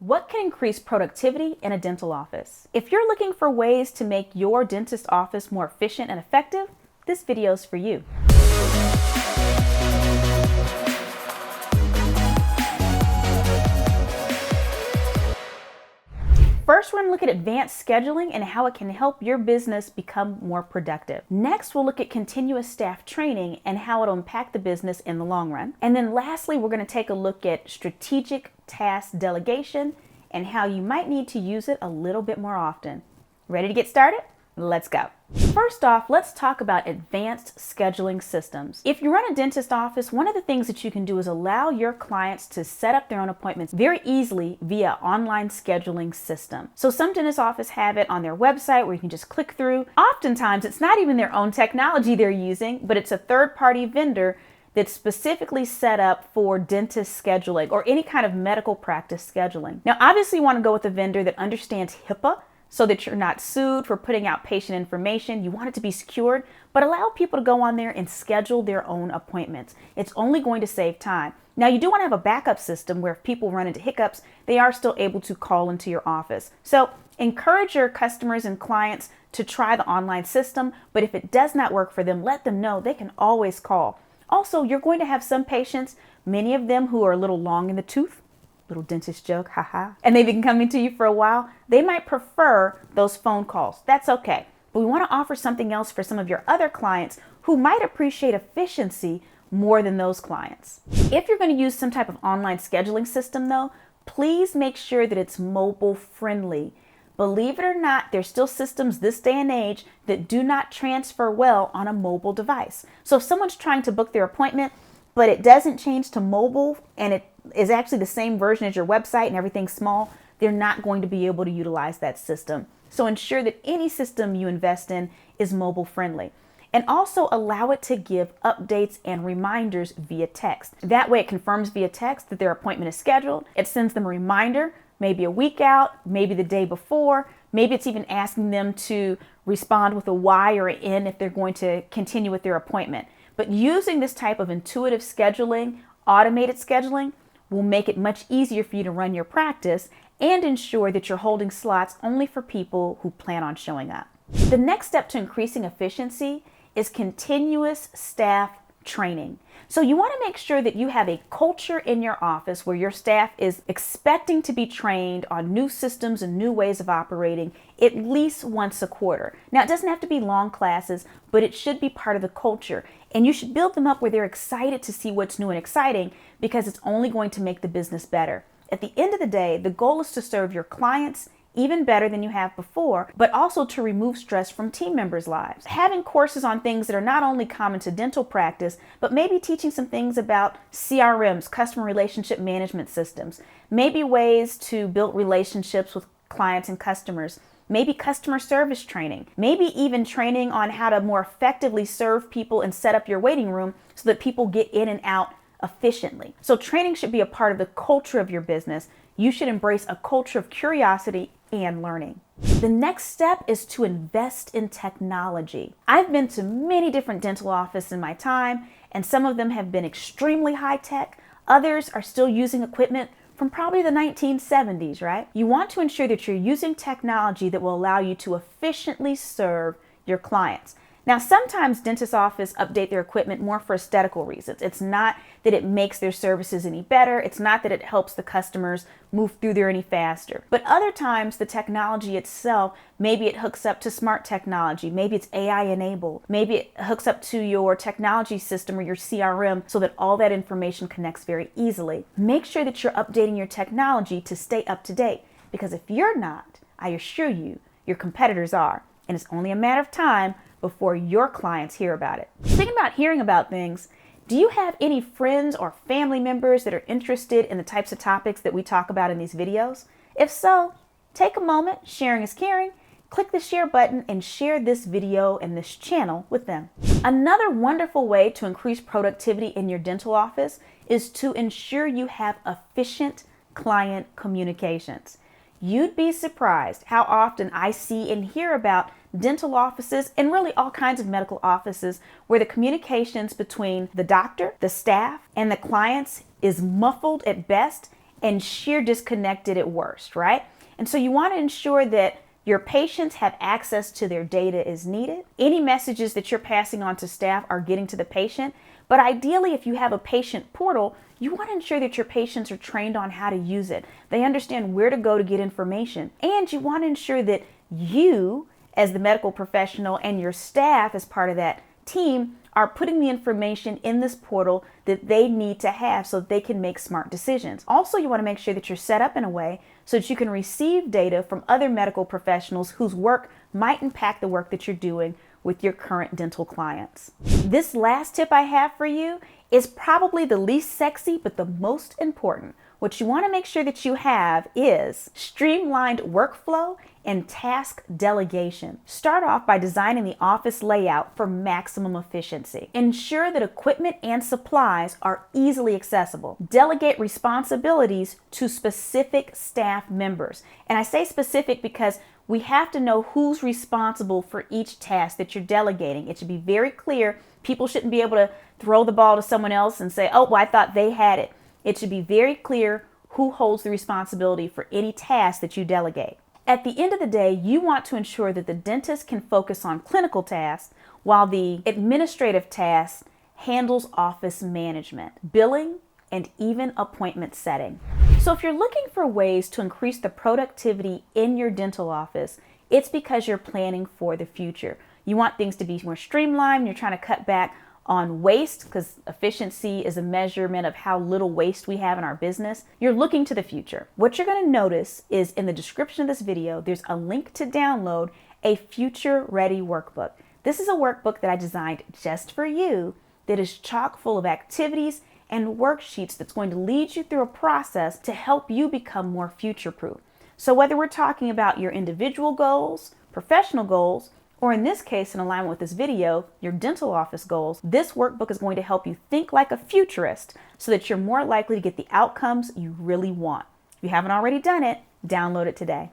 What can increase productivity in a dental office? If you're looking for ways to make your dentist office more efficient and effective, this video is for you. First, we're going to look at advanced scheduling and how it can help your business become more productive. Next, we'll look at continuous staff training and how it'll impact the business in the long run. And then lastly, we're going to take a look at strategic task delegation and how you might need to use it a little bit more often. Ready to get started? Let's go. First off, let's talk about advanced scheduling systems. If you run a dentist office, one of the things that you can do is allow your clients to set up their own appointments very easily via online scheduling system. So some dentist offices have it on their website where you can just click through. Oftentimes, it's not even their own technology they're using, but it's a third-party vendor that's specifically set up for dentist scheduling or any kind of medical practice scheduling. Now, obviously, you want to go with a vendor that understands HIPAA, so that you're not sued for putting out patient information. You want it to be secured, but allow people to go on there and schedule their own appointments. It's only going to save time. Now, you do want to have a backup system where if people run into hiccups, they are still able to call into your office. So encourage your customers and clients to try the online system, but if it does not work for them, let them know they can always call. Also, you're going to have some patients, many of them who are a little long in the tooth, little dentist joke, haha. And they've been coming to you for a while. They might prefer those phone calls. That's okay. But we want to offer something else for some of your other clients who might appreciate efficiency more than those clients. If you're going to use some type of online scheduling system though, please make sure that it's mobile friendly. Believe it or not, there's still systems this day and age that do not transfer well on a mobile device. So if someone's trying to book their appointment, but it doesn't change to mobile and it is actually the same version as your website and everything's small, they're not going to be able to utilize that system. So ensure that any system you invest in is mobile friendly. And also allow it to give updates and reminders via text. That way it confirms via text that their appointment is scheduled. It sends them a reminder, maybe a week out, maybe the day before. Maybe it's even asking them to respond with a Y or an N if they're going to continue with their appointment. But using this type of intuitive scheduling, automated scheduling, will make it much easier for you to run your practice and ensure that you're holding slots only for people who plan on showing up. The next step to increasing efficiency is continuous staff training. So you want to make sure that you have a culture in your office where your staff is expecting to be trained on new systems and new ways of operating at least once a quarter. Now, it doesn't have to be long classes, but it should be part of the culture. And you should build them up where they're excited to see what's new and exciting because it's only going to make the business better. At the end of the day, the goal is to serve your clients even better than you have before, but also to remove stress from team members' lives. Having courses on things that are not only common to dental practice, but maybe teaching some things about CRMs, customer relationship management systems, maybe ways to build relationships with clients and customers, maybe customer service training, maybe even training on how to more effectively serve people and set up your waiting room so that people get in and out efficiently. So training should be a part of the culture of your business. You should embrace a culture of curiosity and learning. The next step is to invest in technology. I've been to many different dental offices in my time, and some of them have been extremely high tech. Others are still using equipment from probably the 1970s, right? You want to ensure that you're using technology that will allow you to efficiently serve your clients. Now, sometimes dentist offices update their equipment more for aesthetical reasons. It's not that it makes their services any better. It's not that it helps the customers move through there any faster. But other times, the technology itself, maybe it hooks up to smart technology. Maybe it's AI enabled. Maybe it hooks up to your technology system or your CRM so that all that information connects very easily. Make sure that you're updating your technology to stay up to date, because if you're not, I assure you, your competitors are. And it's only a matter of time before your clients hear about it. Thinking about hearing about things, do you have any friends or family members that are interested in the types of topics that we talk about in these videos? If so, take a moment, sharing is caring. Click the share button and share this video and this channel with them. Another wonderful way to increase productivity in your dental office is to ensure you have efficient client communications. You'd be surprised how often I see and hear about dental offices and really all kinds of medical offices where the communications between the doctor, the staff, and the clients is muffled at best, and sheer disconnected at worst, right? And so you want to ensure that your patients have access to their data as needed. Any messages that you're passing on to staff are getting to the patient. But ideally, if you have a patient portal, you want to ensure that your patients are trained on how to use it. They understand where to go to get information. And you want to ensure that you, as the medical professional, and your staff as part of that team are putting the information in this portal that they need to have so that they can make smart decisions. Also, you want to make sure that you're set up in a way so that you can receive data from other medical professionals whose work might impact the work that you're doing with your current dental clients. This last tip I have for you is probably the least sexy, but the most important. What you want to make sure that you have is streamlined workflow and task delegation. Start off by designing the office layout for maximum efficiency. Ensure that equipment and supplies are easily accessible. Delegate responsibilities to specific staff members. And I say specific because we have to know who's responsible for each task that you're delegating. It should be very clear. People shouldn't be able to throw the ball to someone else and say, oh, well, I thought they had it. It should be very clear who holds the responsibility for any task that you delegate. At the end of the day, you want to ensure that the dentist can focus on clinical tasks while the administrative task handles office management, billing, and even appointment setting. So if you're looking for ways to increase the productivity in your dental office, it's because you're planning for the future. You want things to be more streamlined. You're trying to cut back on waste because efficiency is a measurement of how little waste we have in our business. You're looking to the future. What you're going to notice is in the description of this video, there's a link to download a Future Ready workbook. This is a workbook that I designed just for you that is chock full of activities and worksheets that's going to lead you through a process to help you become more future-proof. So whether we're talking about your individual goals, professional goals, or in this case, in alignment with this video, your dental office goals, this workbook is going to help you think like a futurist so that you're more likely to get the outcomes you really want. If you haven't already done it, download it today.